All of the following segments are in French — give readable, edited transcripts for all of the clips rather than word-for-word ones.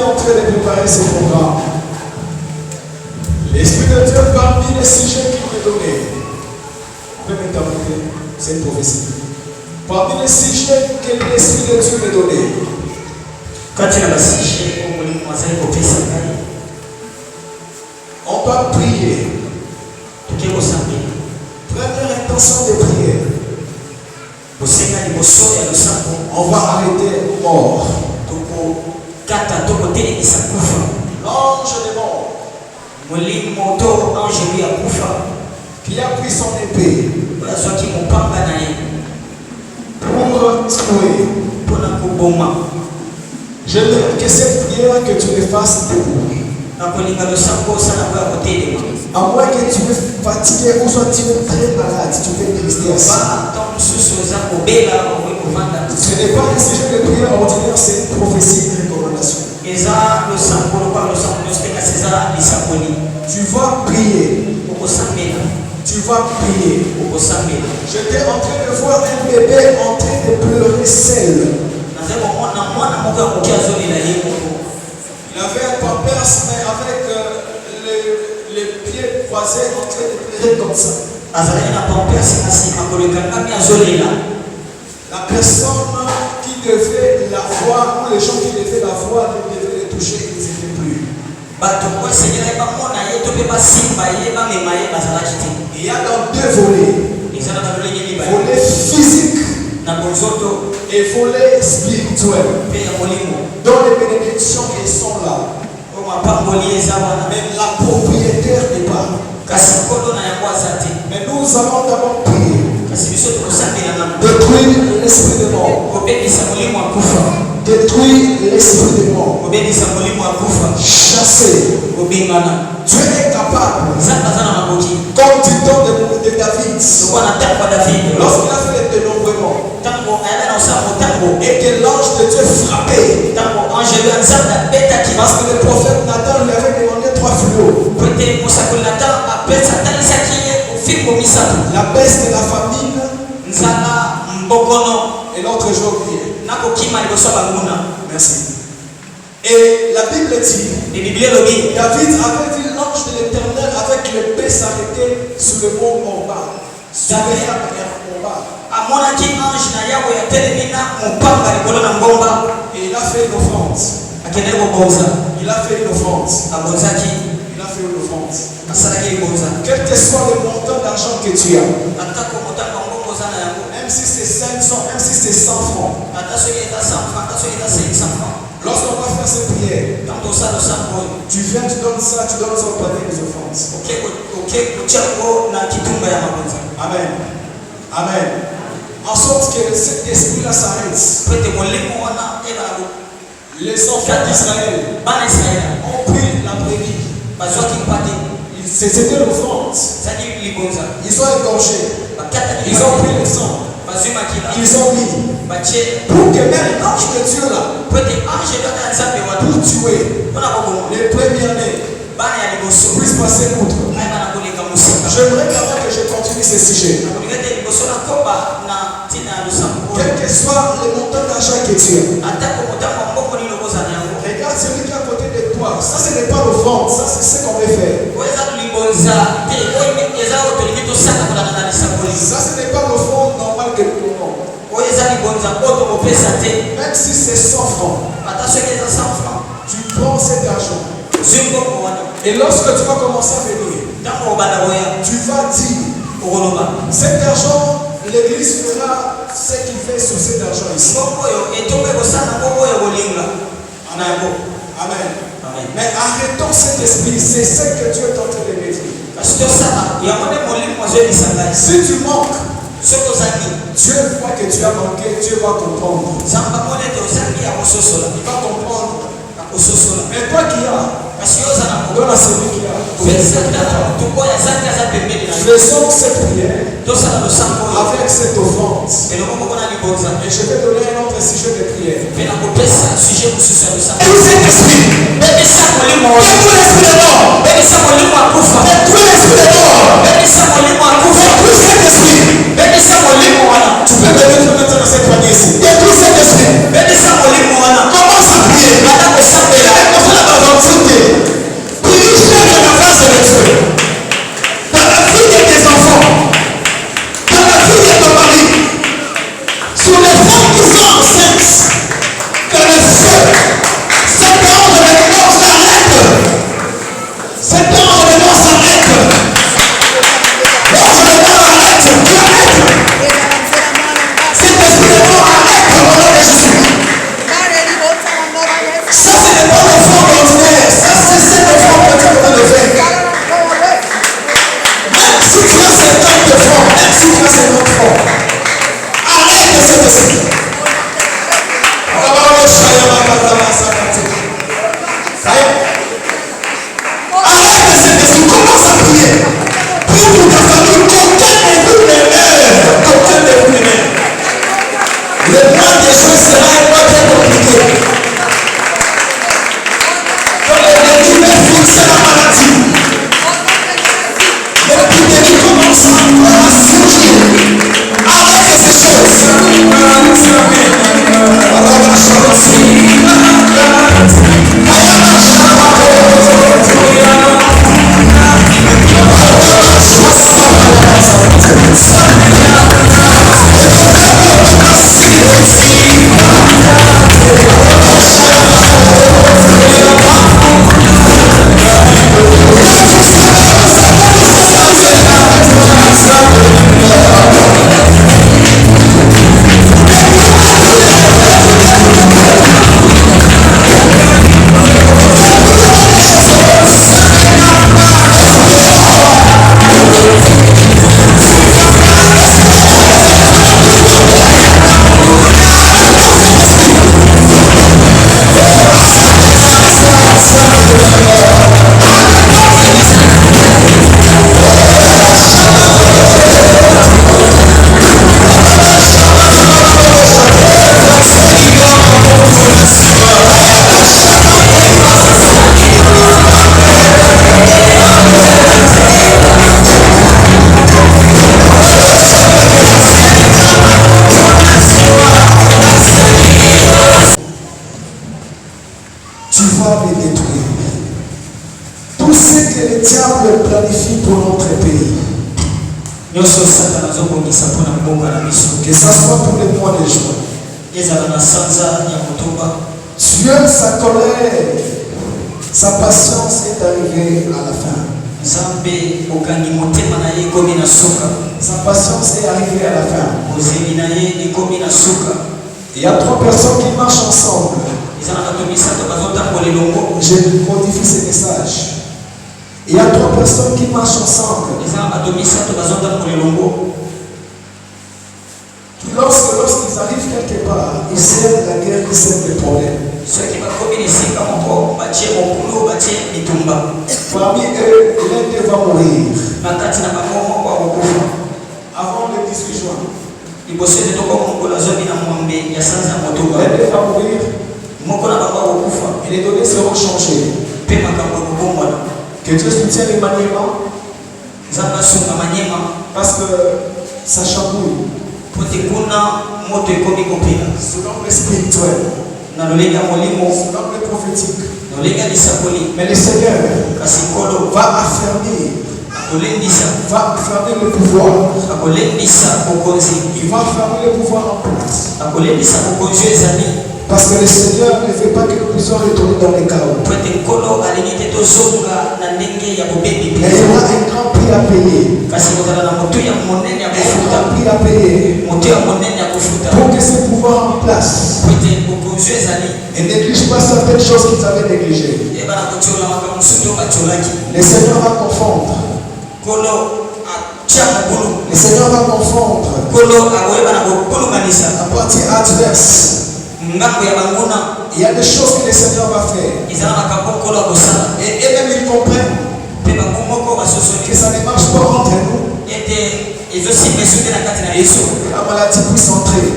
en train de préparer ce programme, l'Esprit de Dieu, parmi les sujets qu'il m'a donnés, peut m'interpréter, c'est une prophétie. Parmi les sujets que l'Esprit de Dieu m'a donnés, on va prier. Première intention de prière. On va arrêter mort. L'ange des morts qui a pris son épée pour tuer. Je veux que cette prière que tu le fasses debout. À moins que tu es fatigué ou soit tu es très malade, tu peux résister à ça. Ce n'est pas un sujet de prière ordinaire, c'est une prophétie, une recommandation. Tu vas prier. Tu vas prier. J'étais en train de voir un bébé en train de pleurer seul. Il avait un pampers, mais avec les pieds croisés en train de pleurer comme ça. La personne qui devait la voir, ou les gens qui devaient la voir, devaient les toucher, ils n'étaient plus. Il y a dans deux volets. Volet physique et volet spirituel. Dans les bénédictions, ils sont là. Mais la propriétaire n'est pas. Mais nous allons d'abord prier. Détruire l'esprit de mort. Détruire l'esprit de mort. Chasser. Dieu est capable. Comme du temps de David. Lorsqu'il a fait le dénombrement. Et que l'ange de Dieu frappait. Parce que le prophète Nathan lui avait demandé 3 fléaux. La peste et la famine. Et l'autre jour prier. Merci. Et la Bible dit, David avait vu l'ange de l'Éternel avec l'épée s'arrêter sur le mont Orba. Et il a fait une offrande. Il a fait une offrande. Quel que soit le montant d'argent que tu as, même si c'est 500, même si c'est 100 francs, lorsqu'on va faire cette prière, tu viens, tu donnes ça au panier des offrandes. Amen. Amen. En sorte que cet esprit-là s'arrête. Les enfants d'Israël ont pris la brebis. C'était l'offrande. Ils sont égorgés. Ils ont pris le sang. Ils ont mis. Pour que même l'ange de Dieu là, pour tuer les premiers-nés, puisse passer outre. J'aimerais d'abord que je continue ce sujet. Quel que soit le montant d'argent que tu as, regarde celui qui est à côté de toi. Ça, ce n'est pas l'offrande, ça, c'est ce qu'on veut faire. Ça, ce n'est pas l'offrande normale que nous donnons. Même si c'est 100 francs, tu prends cet argent. Et lorsque tu vas commencer à venir, tu vas dire, cet argent, l'église fera ce qu'il fait sur cet argent ici. Amen. Mais arrêtons cet esprit, c'est ce que Dieu est en train de me dire. Si tu manques, Dieu voit que tu as manqué, Dieu va comprendre. Il va comprendre. Mais toi qui as, donne à celui qui a. Faisons cette prière avec cette offrande. Et je vais donner un autre sujet de prière. Tu peux venir te mettre dans cette panier ici. Commence à prier. Que ça soit pour le mois de juin. Dieu, sa colère, sa patience est arrivée à la fin. Sa patience est arrivée à la fin. Il y a 3 personnes qui marchent ensemble. Je modifie ce message. Il y a 3 personnes qui marchent ensemble. Lorsqu'ils arrivent quelque part, ils sèment la guerre, ils sèment les problèmes. Parmi eux, l'un d'eux va mourir. Avant le 18 juin. L'un d'eux va mourir. Et les données seront changées. Que Dieu soutienne les maniements. Parce que ça chambouille. Selon le spirituel, selon le prophétique. Mais le Seigneur va affermir le pouvoir. Il va affermir le pouvoir en place. Parce que le Seigneur ne veut pas que nous puissions retourner dans les chaos. Mais il y aura un grand prix à payer. Un grand prix à payer. Pour que ce pouvoir en place. Et néglige pas certaines choses qu'ils avaient négligées. Le Seigneur va confondre. Le Seigneur va confondre. La partie adverse. Il y a des choses que le Seigneur va faire. Et même ils comprennent que ça ne marche pas entre nous. La maladie puisse entrer.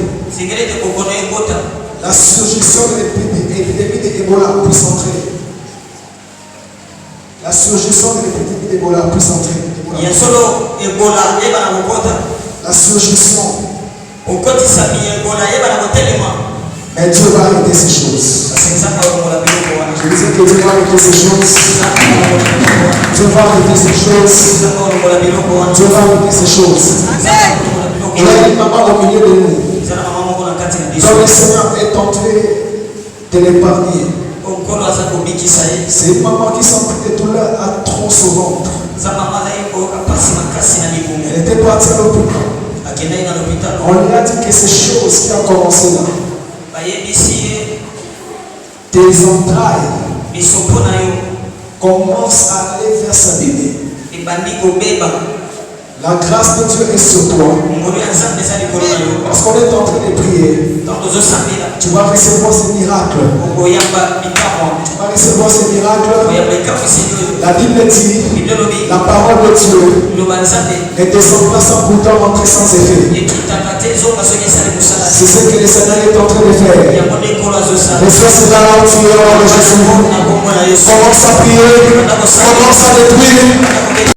La surgestion de l'épidémie d'Ebola puisse entrer. La surgestion de l'épidémie d'Ebola puisse entrer. La surgestion. Mais Dieu va arrêter ces choses. Je disais que Dieu va arrêter ces choses. Dieu va arrêter ces choses. Dieu va arrêter ces choses. Il y a une maman au milieu de nous. Donc le Seigneur est en train de l'épargner. C'est une maman qui sentait des douleurs atroces au ventre. Elle était partie à l'hôpital. On lui a dit que ces choses qui ont commencé là, tes entrailles commencent à aller vers sa bébé. La grâce de Dieu est sur toi. Parce qu'on est en train de prier. Tu vas recevoir ces miracles. Tu vas recevoir ces miracles. La Bible dit, la parole de Dieu ne descend pas sans pourtant rentrer sans effet. C'est ce que le Seigneur est en train de faire. Reçois cela en priant en Jésus. Commence à prier. Commence à détruire.